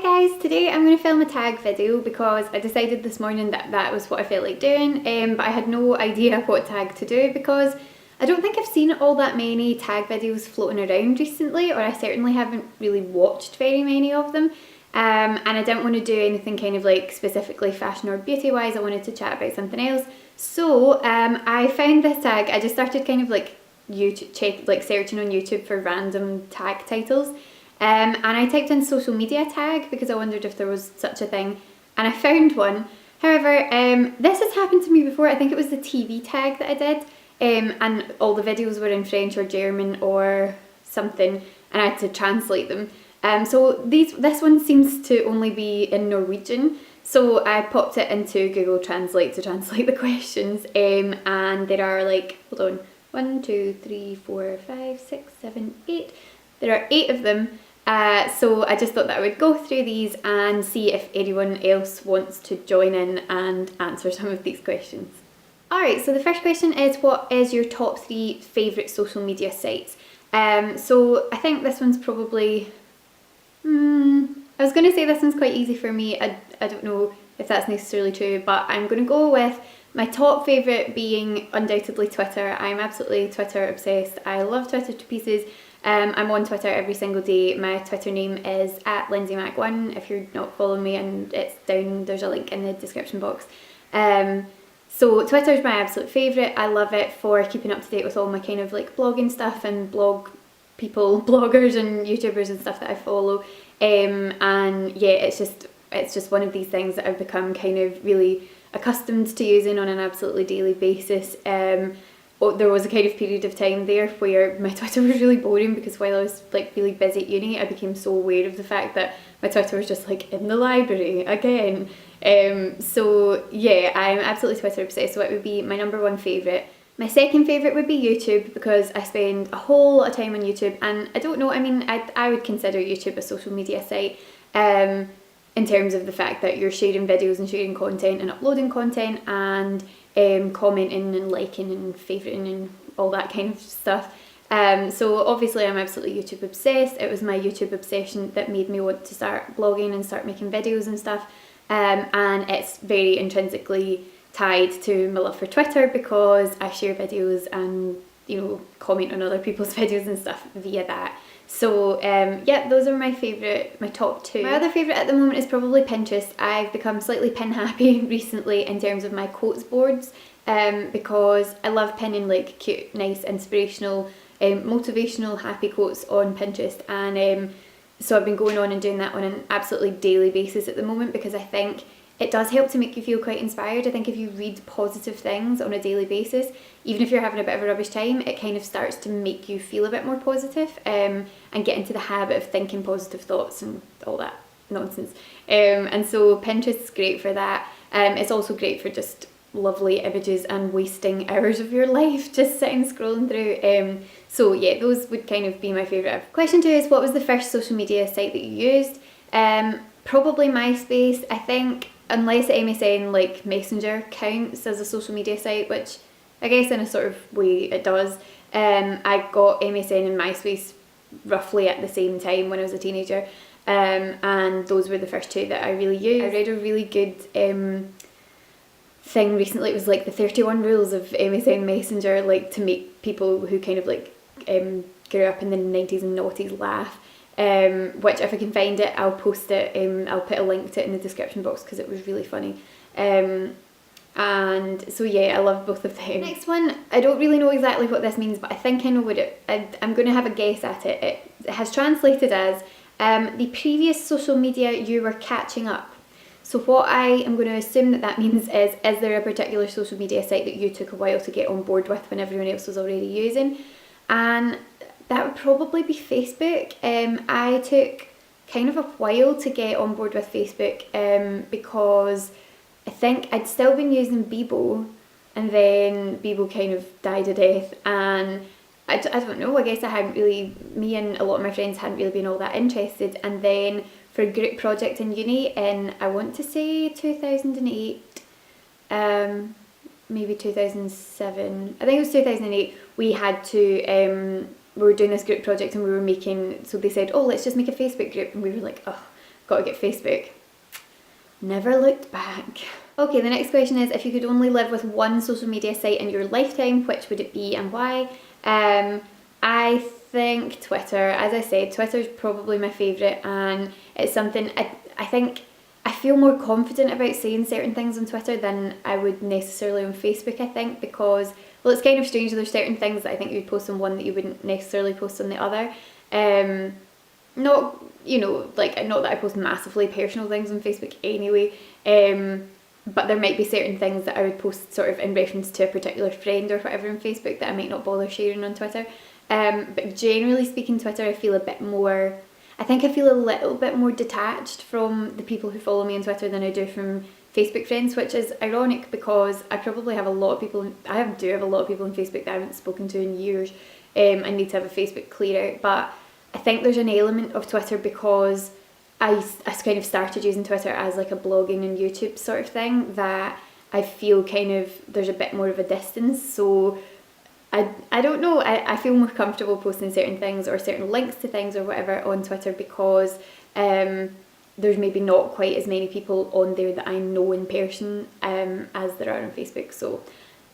Guys, today I'm going to film a tag video because I decided this morning that that was what I felt like doing, but I had no idea what tag to do because I don't think I've seen all that many tag videos floating around recently, or I certainly haven't really watched very many of them, and I didn't want to do anything kind of like specifically fashion or beauty wise. I wanted to chat about something else. So I found this tag. I just started kind of like searching on YouTube for random tag titles. And I typed in social media tag because I wondered if there was such a thing, and I found one. However, this has happened to me before. I think it was the TV tag that I did, and all the videos were in French or German or something, and I had to translate them. So this one seems to only be in Norwegian, so I popped it into Google Translate to translate the questions, and there are like, hold on, 1, 2, 3, 4, 5, 6, 7, 8. There are 8 of them. So I just thought that I would go through these and see if anyone else wants to join in and answer some of these questions. Alright, so the first question is, what is your top 3 favourite social media sites? So I think this one's probably, I was going to say this one's quite easy for me. I don't know if that's necessarily true, but I'm going to go with my top favourite being undoubtedly Twitter. I'm absolutely Twitter obsessed. I love Twitter to pieces. I'm on Twitter every single day. My Twitter name is @LynseyMac1 if you're not following me, and it's down, there's a link in the description box. So Twitter is my absolute favourite. I love it for keeping up to date with all my kind of like blogging stuff and blog people, bloggers and YouTubers and stuff that I follow. And yeah, it's just one of these things that I've become kind of really accustomed to using on an absolutely daily basis. There was a kind of period of time there where my Twitter was really boring because while I was like really busy at uni, I became so aware of the fact that my Twitter was just like in the library again. So yeah, I'm absolutely Twitter obsessed, so it would be my number 1 favourite. My second favourite would be YouTube because I spend a whole lot of time on YouTube, and I don't know, I mean, I would consider YouTube a social media site, in terms of the fact that you're sharing videos and sharing content and uploading content and commenting and liking and favouriting and all that kind of stuff. So obviously I'm absolutely YouTube obsessed. It was my YouTube obsession that made me want to start blogging and start making videos and stuff. And it's very intrinsically tied to my love for Twitter because I share videos and, you know, comment on other people's videos and stuff via that. So yeah, those are my top 2. My other favourite at the moment is probably Pinterest. I've become slightly pin happy recently in terms of my quotes boards, because I love pinning like cute, nice, inspirational, motivational, happy quotes on Pinterest, and so I've been going on and doing that on an absolutely daily basis at the moment because I think it does help to make you feel quite inspired. I think if you read positive things on a daily basis, even if you're having a bit of a rubbish time, it kind of starts to make you feel a bit more positive, and get into the habit of thinking positive thoughts and all that nonsense. And so Pinterest is great for that. It's also great for just lovely images and wasting hours of your life just sitting scrolling through. So yeah, those would kind of be my favourite. Question 2 is, what was the first social media site that you used? Probably MySpace. I think, unless MSN like Messenger counts as a social media site, which I guess in a sort of way it does. I got MSN and MySpace roughly at the same time when I was a teenager, and those were the first 2 that I really used. I read a really good thing recently. It was like the 31 rules of MSN Messenger, like to make people who kind of like grew up in the 90s and noughties laugh. Which if I can find it, I'll post it. I'll put a link to it in the description box because it was really funny. And so yeah, I love both of them. Next one, I don't really know exactly what this means, but I think I know what I'm going to have a guess at it. It has translated as the previous social media you were catching up. So what I am going to assume that means is there a particular social media site that you took a while to get on board with when everyone else was already using? And that would probably be Facebook. I took kind of a while to get on board with Facebook, because I think I'd still been using Bebo, and then Bebo kind of died a death, and I don't know, I guess me and a lot of my friends hadn't really been all that interested. And then for a group project in uni in, I want to say 2008, maybe 2007, I think it was 2008, we had to, we were doing this group project and we were making, so they said, oh, let's just make a Facebook group, and we were like, oh, got to get Facebook. Never looked back. Okay, the next question is, if you could only live with one social media site in your lifetime, which would it be and why? I think Twitter. As I said, Twitter is probably my favourite, and it's something I think I feel more confident about saying certain things on Twitter than I would necessarily on Facebook, I think, because, well, it's kind of strange. There's certain things that I think you'd post on one that you wouldn't necessarily post on the other. Not, you know, like, not that I post massively personal things on Facebook anyway, but there might be certain things that I would post sort of in reference to a particular friend or whatever on Facebook that I might not bother sharing on Twitter. But generally speaking, Twitter, I feel a bit more, I think I feel a little bit more detached from the people who follow me on Twitter than I do from Facebook friends, which is ironic because I probably have a lot of people, do have a lot of people on Facebook that I haven't spoken to in years. I need to have a Facebook clear out, but I think there's an element of Twitter because I kind of started using Twitter as like a blogging and YouTube sort of thing, that I feel kind of there's a bit more of a distance. So I don't know, I feel more comfortable posting certain things or certain links to things or whatever on Twitter because there's maybe not quite as many people on there that I know in person as there are on Facebook. So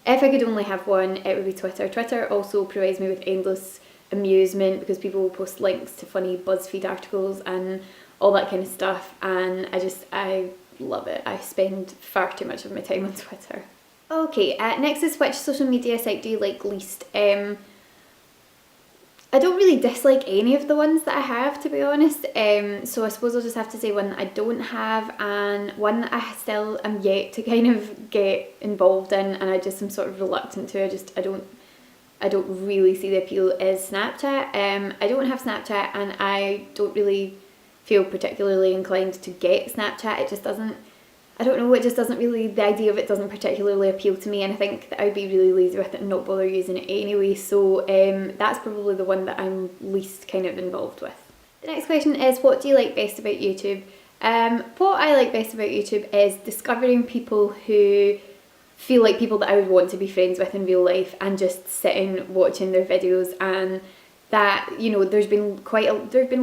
if I could only have one, it would be Twitter. Twitter also provides me with endless amusement because people will post links to funny BuzzFeed articles and all that kind of stuff, and I love it. I spend far too much of my time on Twitter. Okay, next is, which social media site do you like least? I don't really dislike any of the ones that I have, to be honest, so I suppose I'll just have to say one that I don't have and one that I still am yet to kind of get involved in, and I just am sort of reluctant to. I don't really see the appeal, is Snapchat. I don't have Snapchat and I don't really feel particularly inclined to get Snapchat. It just doesn't, I don't know, it just doesn't really, the idea of it doesn't particularly appeal to me, and I think that I'd be really lazy with it and not bother using it anyway, so that's probably the one that I'm least kind of involved with. The next question is, what do you like best about YouTube? What I like best about YouTube is discovering people who feel like people that I would want to be friends with in real life and just sitting watching their videos, and that, you know, there's been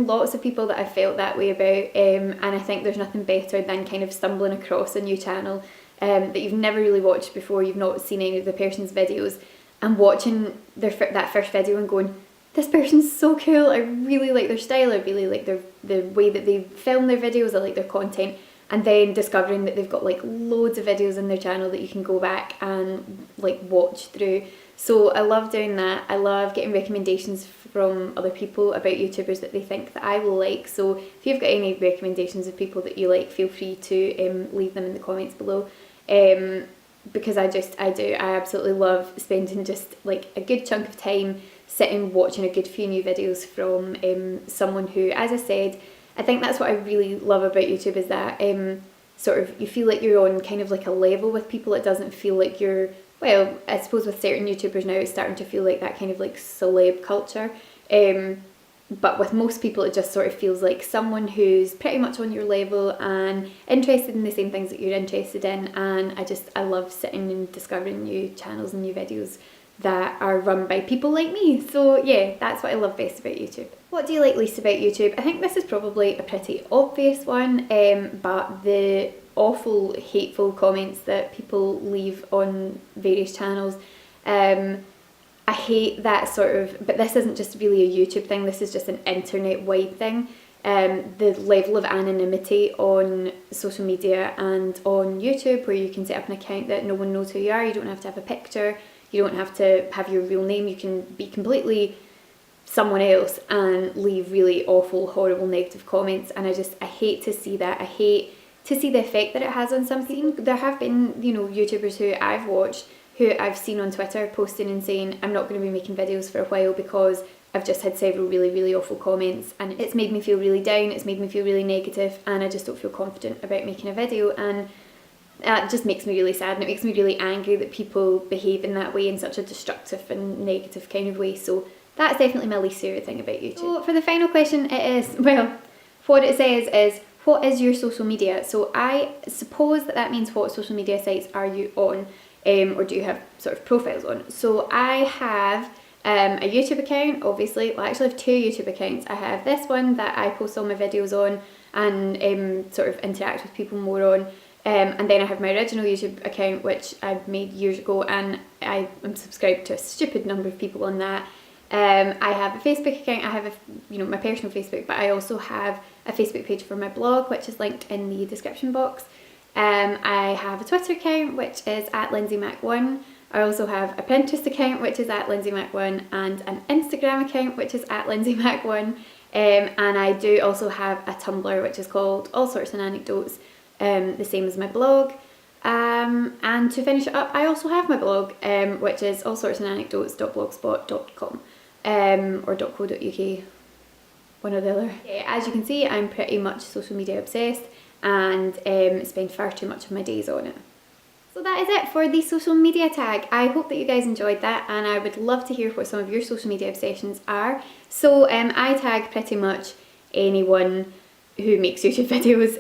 lots of people that I've felt that way about, and I think there's nothing better than kind of stumbling across a new channel that you've never really watched before, you've not seen any of the person's videos, and watching that first video and going, this person's so cool, I really like their style, I really like the way that they film their videos, I like their content, and then discovering that they've got like loads of videos on their channel that you can go back and like watch through. So I love doing that. I love getting recommendations from other people about YouTubers that they think that I will like. So if you've got any recommendations of people that you like, feel free to leave them in the comments below. Because I absolutely love spending just like a good chunk of time sitting watching a good few new videos from someone who, as I said, I think that's what I really love about YouTube, is that sort of you feel like you're on kind of like a level with people. It doesn't feel like you're, well, I suppose with certain YouTubers now it's starting to feel like that kind of like celeb culture, but with most people it just sort of feels like someone who's pretty much on your level and interested in the same things that you're interested in, and I love sitting and discovering new channels and new videos that are run by people like me. So yeah, that's what I love best about YouTube. What do you like least about YouTube? I think this is probably a pretty obvious one, but the awful hateful comments that people leave on various channels. I hate that sort of, but this isn't just really a YouTube thing, this is just an internet-wide thing. The level of anonymity on social media and on YouTube, where you can set up an account that no one knows who you are, you don't have to have a picture, you don't have to have your real name, you can be completely someone else and leave really awful, horrible, negative comments, and I hate to see that. I hate to see the effect that it has on some people. There have been, you know, YouTubers who I've watched, who I've seen on Twitter posting and saying, I'm not going to be making videos for a while because I've just had several really, really awful comments, and it's made me feel really down, it's made me feel really negative, and I just don't feel confident about making a video, and that just makes me really sad, and it makes me really angry that people behave in that way, in such a destructive and negative kind of way. So that's definitely my least favourite thing about YouTube. So for the final question, it is, well, what it says is, what is your social media? So I suppose that means what social media sites are you on, or do you have sort of profiles on? So I have a YouTube account, obviously. Well, I actually have 2 YouTube accounts. I have this one that I post all my videos on and sort of interact with people more on. And then I have my original YouTube account, which I made years ago, and I am subscribed to a stupid number of people on that. I have a Facebook account. I have my personal Facebook, but I also have a Facebook page for my blog, which is linked in the description box. I have a Twitter account, which is @LynseyMac1. I also have a Pinterest account, which is @LynseyMac1, and an Instagram account, which is @LynseyMac1. And I do also have a Tumblr, which is called All Sorts and Anecdotes, the same as my blog. And to finish it up, I also have my blog, which is allsortsandanecdotes.blogspot.com, or .co.uk, one or the other. As you can see, I'm pretty much social media obsessed and spend far too much of my days on it. So that is it for the social media tag. I hope that you guys enjoyed that, and I would love to hear what some of your social media obsessions are. So I tag pretty much anyone who makes YouTube videos,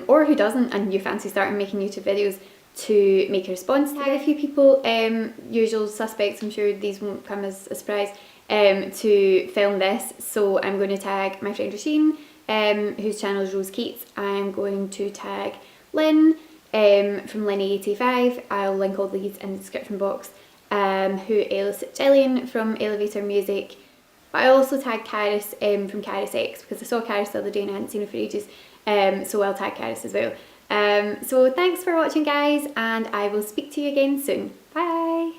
or who doesn't, and you fancy starting making YouTube videos, to make a response. Tag a few people, usual suspects, I'm sure these won't come as a surprise, to film this. So I'm going to tag my friend Roisin, whose channel is Rose Keats. I'm going to tag Lynn, from Lenny85, I'll link all these in the description box, who is Jillian from Elevator Music. But I also tag Caris from Caris X, because I saw Caris the other day and I hadn't seen her for ages, so I'll tag Caris as well. So thanks for watching, guys, and I will speak to you again soon. Bye!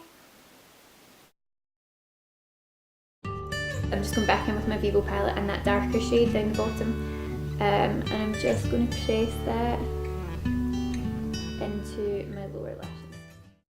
I'm just going back in with my Vivo palette and that darker shade down the bottom, and I'm just going to press that into my lower lash.